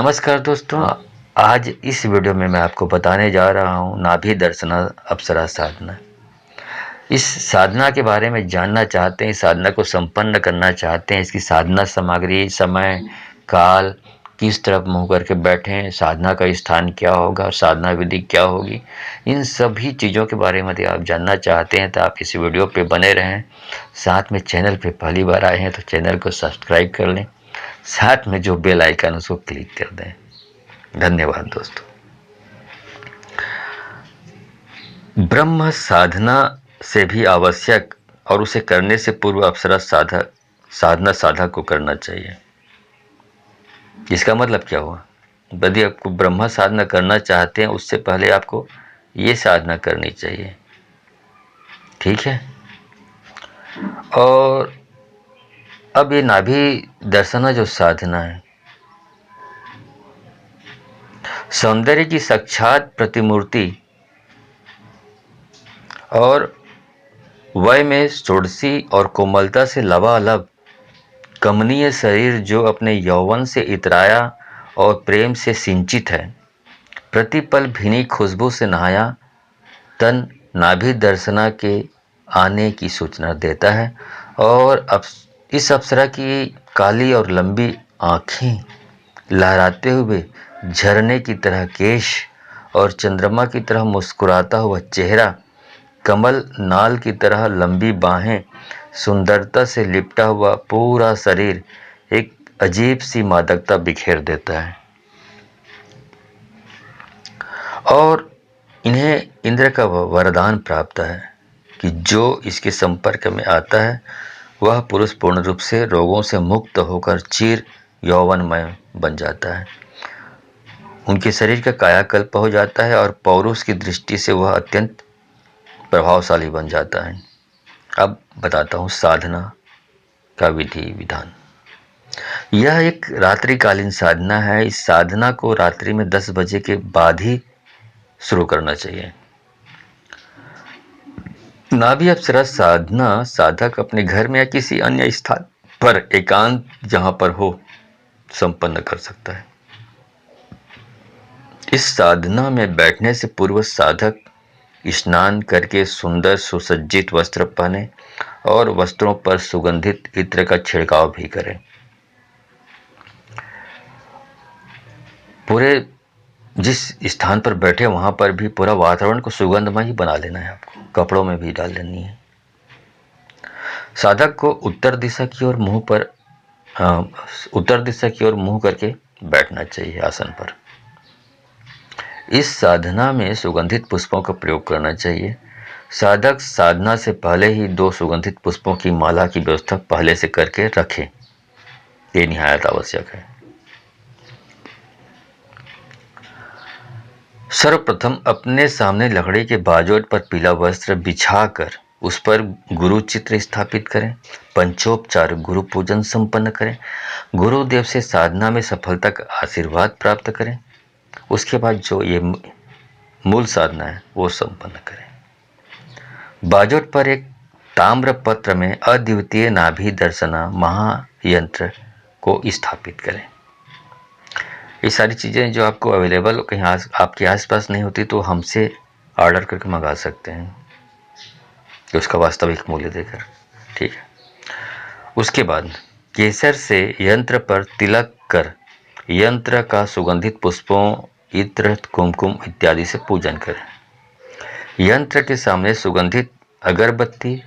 नमस्कार दोस्तों। आज इस वीडियो में मैं आपको बताने जा रहा हूँ नाभि दर्शना अप्सरा साधना। इस साधना के बारे में जानना चाहते हैं, साधना को संपन्न करना चाहते हैं, इसकी साधना सामग्री, समय, काल, किस तरफ मुंह करके बैठें, साधना का स्थान क्या होगा और साधना विधि क्या होगी, इन सभी चीज़ों के बारे में यदि आप जानना चाहते हैं तो आप इस वीडियो पे बने रहें। साथ में चैनल पे पहली बार आए हैं तो चैनल को सब्सक्राइब कर लें, साथ में जो बेल आइकन उसको क्लिक कर दें। धन्यवाद दोस्तों। ब्रह्म साधना से भी आवश्यक और उसे करने से पूर्व अप्सरा साधना साधक को करना चाहिए। इसका मतलब क्या हुआ? यदि आपको ब्रह्म साधना करना चाहते हैं उससे पहले आपको ये साधना करनी चाहिए, ठीक है। और अब ये नाभि दर्शना जो साधना है, सौंदर्य की साक्षात प्रतिमूर्ति और वय में षोडशी और कोमलता से लबालब कमनीय शरीर जो अपने यौवन से इतराया और प्रेम से सिंचित है, प्रतिपल भीनी खुशबू से नहाया तन नाभि दर्शना के आने की सूचना देता है। और अब इस अप्सरा की काली और लंबी आँखें, लहराते हुए झरने की तरह केश और चंद्रमा की तरह मुस्कुराता हुआ चेहरा, कमल नाल की तरह लंबी बाहें, सुंदरता से लिपटा हुआ पूरा शरीर एक अजीब सी मादकता बिखेर देता है। और इन्हें इंद्र का वरदान प्राप्त है कि जो इसके संपर्क में आता है वह पुरुष पूर्ण रूप से रोगों से मुक्त होकर चिर यौवनमय बन जाता है। उनके शरीर का कायाकल्प हो जाता है और पौरुष की दृष्टि से वह अत्यंत प्रभावशाली बन जाता है। अब बताता हूँ साधना का विधि विधान। यह एक रात्रिकालीन साधना है। इस साधना को रात्रि में 10 बजे के बाद ही शुरू करना चाहिए। नाभि अप्सरा साधना साधक अपने घर में या किसी अन्य स्थान पर एकांत जहां पर हो संपन्न कर सकता है। इस साधना में बैठने से पूर्व साधक स्नान करके सुंदर सुसज्जित वस्त्र पहने और वस्त्रों पर सुगंधित इत्र का छिड़काव भी करें। पूरे जिस स्थान पर बैठे वहां पर भी पूरा वातावरण को सुगंधमय ही बना लेना है। आपको कपड़ों में भी डाल लेनी है। साधक को उत्तर दिशा की ओर मुंह करके बैठना चाहिए आसन पर। इस साधना में सुगंधित पुष्पों का प्रयोग करना चाहिए। साधक साधना से पहले ही 2 सुगंधित पुष्पों की माला की व्यवस्था पहले से करके रखे, ये निहायत आवश्यक है। सर्वप्रथम अपने सामने लकड़ी के बाजोट पर पीला वस्त्र बिछाकर उस पर गुरु चित्र स्थापित करें। पंचोपचार गुरु पूजन संपन्न करें। गुरुदेव से साधना में सफलता का आशीर्वाद प्राप्त करें। उसके बाद जो ये मूल साधना है वो संपन्न करें। बाजोट पर एक ताम्र पत्र में अद्वितीय नाभि दर्शना महायंत्र को स्थापित करें। ये सारी चीज़ें जो आपको अवेलेबल कहीं आपके आसपास नहीं होती तो हमसे ऑर्डर करके मंगा सकते हैं कि उसका वास्तविक मूल्य देकर, ठीक है। उसके बाद केसर से यंत्र पर तिलक कर यंत्र का सुगंधित पुष्पों, इत्र, कुमकुम इत्यादि से पूजन करें। यंत्र के सामने सुगंधित अगरबत्ती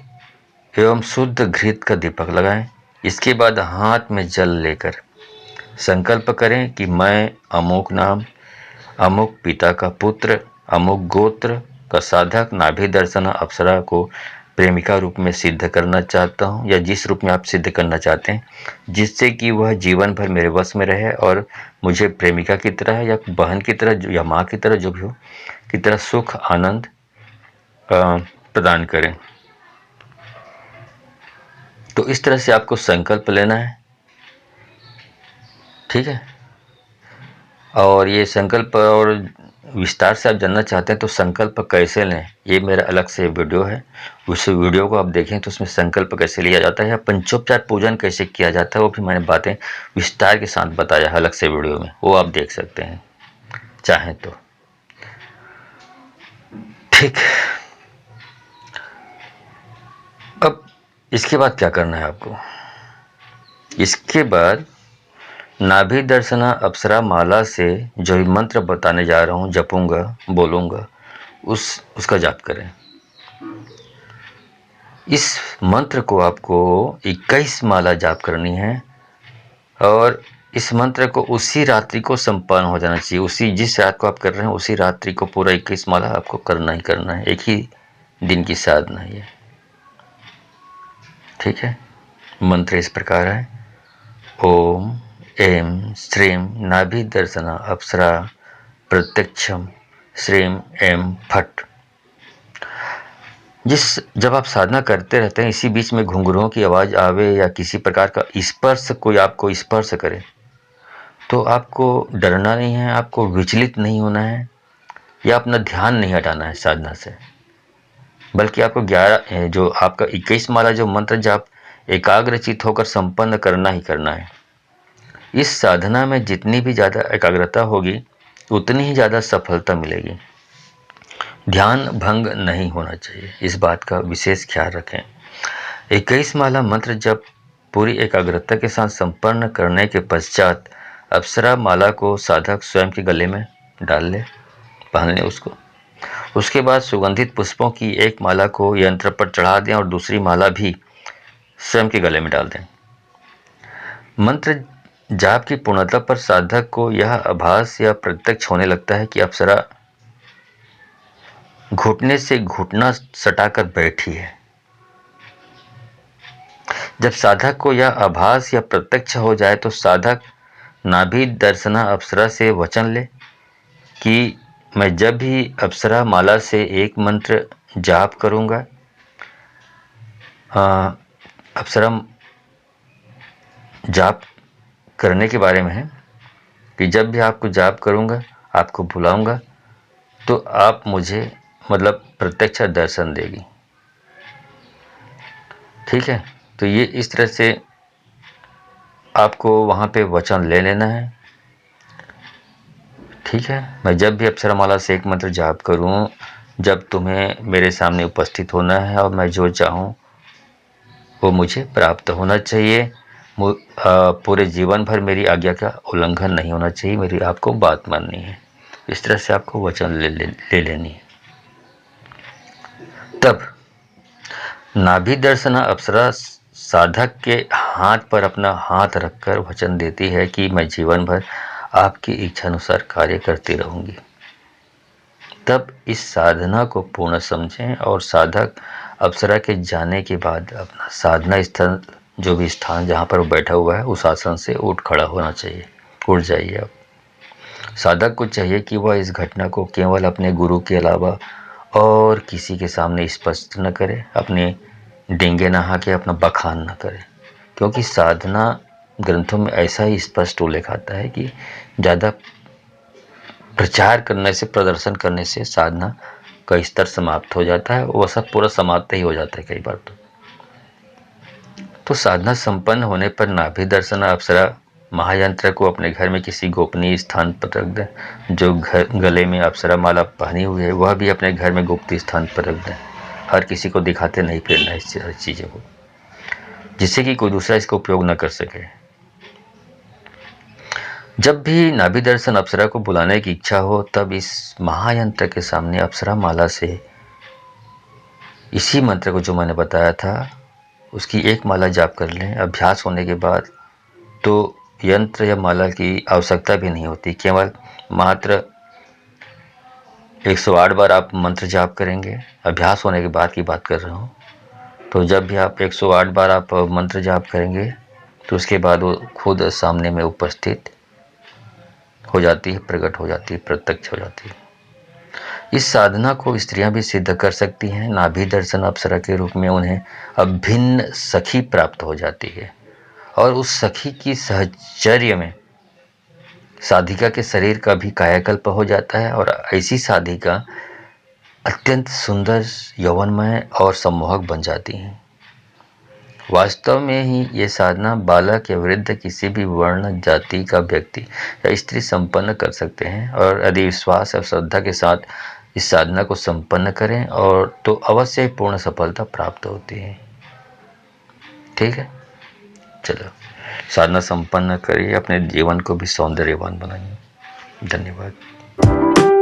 एवं शुद्ध घृत का दीपक लगाएं। इसके बाद हाथ में जल लेकर संकल्प करें कि मैं अमुक नाम, अमुक पिता का पुत्र, अमुक गोत्र का साधक नाभि दर्शना अप्सरा को प्रेमिका रूप में सिद्ध करना चाहता हूँ, या जिस रूप में आप सिद्ध करना चाहते हैं, जिससे कि वह जीवन भर मेरे वश में रहे और मुझे प्रेमिका की तरह या बहन की तरह या माँ की तरह जो भी हो की तरह सुख आनंद प्रदान करें। तो इस तरह से आपको संकल्प लेना है, ठीक है। और ये संकल्प और विस्तार से आप जानना चाहते हैं तो संकल्प कैसे लें, ये मेरा अलग से वीडियो है। उस वीडियो को आप देखें तो उसमें संकल्प कैसे लिया जाता है या पंचोपचार पूजन कैसे किया जाता है, वो भी मैंने बातें विस्तार के साथ बताया अलग से वीडियो में, वो आप देख सकते हैं चाहें तो। ठीक, अब इसके बाद क्या करना है आपको? इसके बाद नाभि दर्शना अप्सरा माला से जो भी मंत्र बताने जा रहा हूँ, जपूंगा, बोलूँगा, उसका जाप करें। इस मंत्र को आपको 21 माला जाप करनी है और इस मंत्र को उसी रात्रि को संपन्न हो जाना चाहिए। उसी जिस रात को आप कर रहे हैं उसी रात्रि को पूरा 21 माला आपको करना ही करना है। एक ही दिन की साधना है ये। ठीक है, मंत्र इस प्रकार है, ओम एम श्रीम नाभि दर्शना अप्सरा प्रत्यक्षम श्रीम एम फट। जब आप साधना करते रहते हैं, इसी बीच में घुंघरुओं की आवाज़ आवे या किसी प्रकार का स्पर्श कोई आपको स्पर्श करे तो आपको डरना नहीं है, आपको विचलित नहीं होना है या अपना ध्यान नहीं हटाना है साधना से, बल्कि आपको 11 जो आपका 21 माला जो मंत्र जाप एकाग्रचित होकर संपन्न करना ही करना है। इस साधना में जितनी भी ज़्यादा एकाग्रता होगी उतनी ही ज़्यादा सफलता मिलेगी। ध्यान भंग नहीं होना चाहिए, इस बात का विशेष ख्याल रखें। 21 माला मंत्र जब पूरी एकाग्रता के साथ संपन्न करने के पश्चात अप्सरा माला को साधक स्वयं के गले में डाल ले, पहन ले उसको। उसके बाद सुगंधित पुष्पों की एक माला को यंत्र पर चढ़ा दें और दूसरी माला भी स्वयं के गले में डाल दें। मंत्र जाप की पूर्णता पर साधक को यह आभास या प्रत्यक्ष होने लगता है कि अप्सरा घुटने से घुटना सटाकर बैठी है। जब साधक को यह आभास या प्रत्यक्ष हो जाए तो साधक नाभि दर्शना अप्सरा से वचन ले कि मैं जब भी अप्सरा माला से एक मंत्र जाप करूंगा, अप्सरा जाप करने के बारे में है कि जब भी आपको जाप करूंगा, आपको बुलाऊंगा तो आप मुझे मतलब प्रत्यक्ष दर्शन देगी। ठीक है, तो ये इस तरह से आपको वहाँ पे वचन ले लेना है। ठीक है, मैं जब भी अप्सरा माला से एक मंत्र जाप करूं, जब तुम्हें मेरे सामने उपस्थित होना है और मैं जो चाहूं वो मुझे प्राप्त होना चाहिए। पूरे जीवन भर मेरी आज्ञा का उल्लंघन नहीं होना चाहिए, मेरी आपको बात माननी है। इस तरह से आपको वचन ले लेनी है। तब नाभि दर्शना अप्सरा साधक के हाथ पर अपना हाथ रखकर वचन देती है कि मैं जीवन भर आपकी इच्छा अनुसार कार्य करती रहूंगी। तब इस साधना को पूर्ण समझें और साधक अप्सरा के जाने के बाद अपना साधना स्थल, जो भी स्थान जहाँ पर वो बैठा हुआ है, उस आसन से उठ खड़ा होना चाहिए। उठ जाइए। अब साधक को चाहिए कि वह इस घटना को केवल अपने गुरु के अलावा और किसी के सामने स्पष्ट न करे, अपने डेंगे नहा के अपना बखान न करे, क्योंकि साधना ग्रंथों में ऐसा ही स्पष्ट उल्लेख आता है कि ज़्यादा प्रचार करने से, प्रदर्शन करने से साधना का स्तर समाप्त हो जाता है, वो सब पूरा समाप्त ही हो जाता है कई बार। तो साधना संपन्न होने पर नाभि दर्शना अप्सरा महायंत्र को अपने घर में किसी गोपनीय स्थान पर रख दें। जो गले में अप्सरा माला पहनी हुई है वह भी अपने घर में गुप्त स्थान पर रख दें। हर किसी को दिखाते नहीं फिरना इस चीज़ों को, जिससे कि कोई दूसरा इसका उपयोग न कर सके। जब भी नाभि दर्शन अप्सरा को बुलाने की इच्छा हो तब इस महायंत्र के सामने अप्सरा माला से इसी मंत्र को जो मैंने बताया था उसकी एक माला जाप कर लें। अभ्यास होने के बाद तो यंत्र या माला की आवश्यकता भी नहीं होती, केवल मात्र 108 बार आप मंत्र जाप करेंगे। अभ्यास होने के बाद की बात कर रहा हूँ। तो जब भी आप 108 बार आप मंत्र जाप करेंगे तो उसके बाद वो खुद सामने में उपस्थित हो जाती है, प्रकट हो जाती है, प्रत्यक्ष हो जाती है। इस साधना को स्त्रियां भी सिद्ध कर सकती हैं। नाभि दर्शन अप्सरा के रूप में उन्हें अभिन्न सखी प्राप्त हो जाती है और उस सखी की सहचर्य में साधिका के शरीर का भी कायाकल्प हो जाता है और ऐसी साधिका अत्यंत सुंदर, यौवनमय और सम्मोहक बन जाती हैं। वास्तव में ही ये साधना बालक या वृद्ध किसी भी वर्ण जाति का व्यक्ति या स्त्री संपन्न कर सकते हैं, और यदि विश्वास और श्रद्धा के साथ इस साधना को संपन्न करें और तो अवश्य ही पूर्ण सफलता प्राप्त होती है। ठीक है, चलो साधना संपन्न करिए, अपने जीवन को भी सौंदर्यवान बनाइए। धन्यवाद।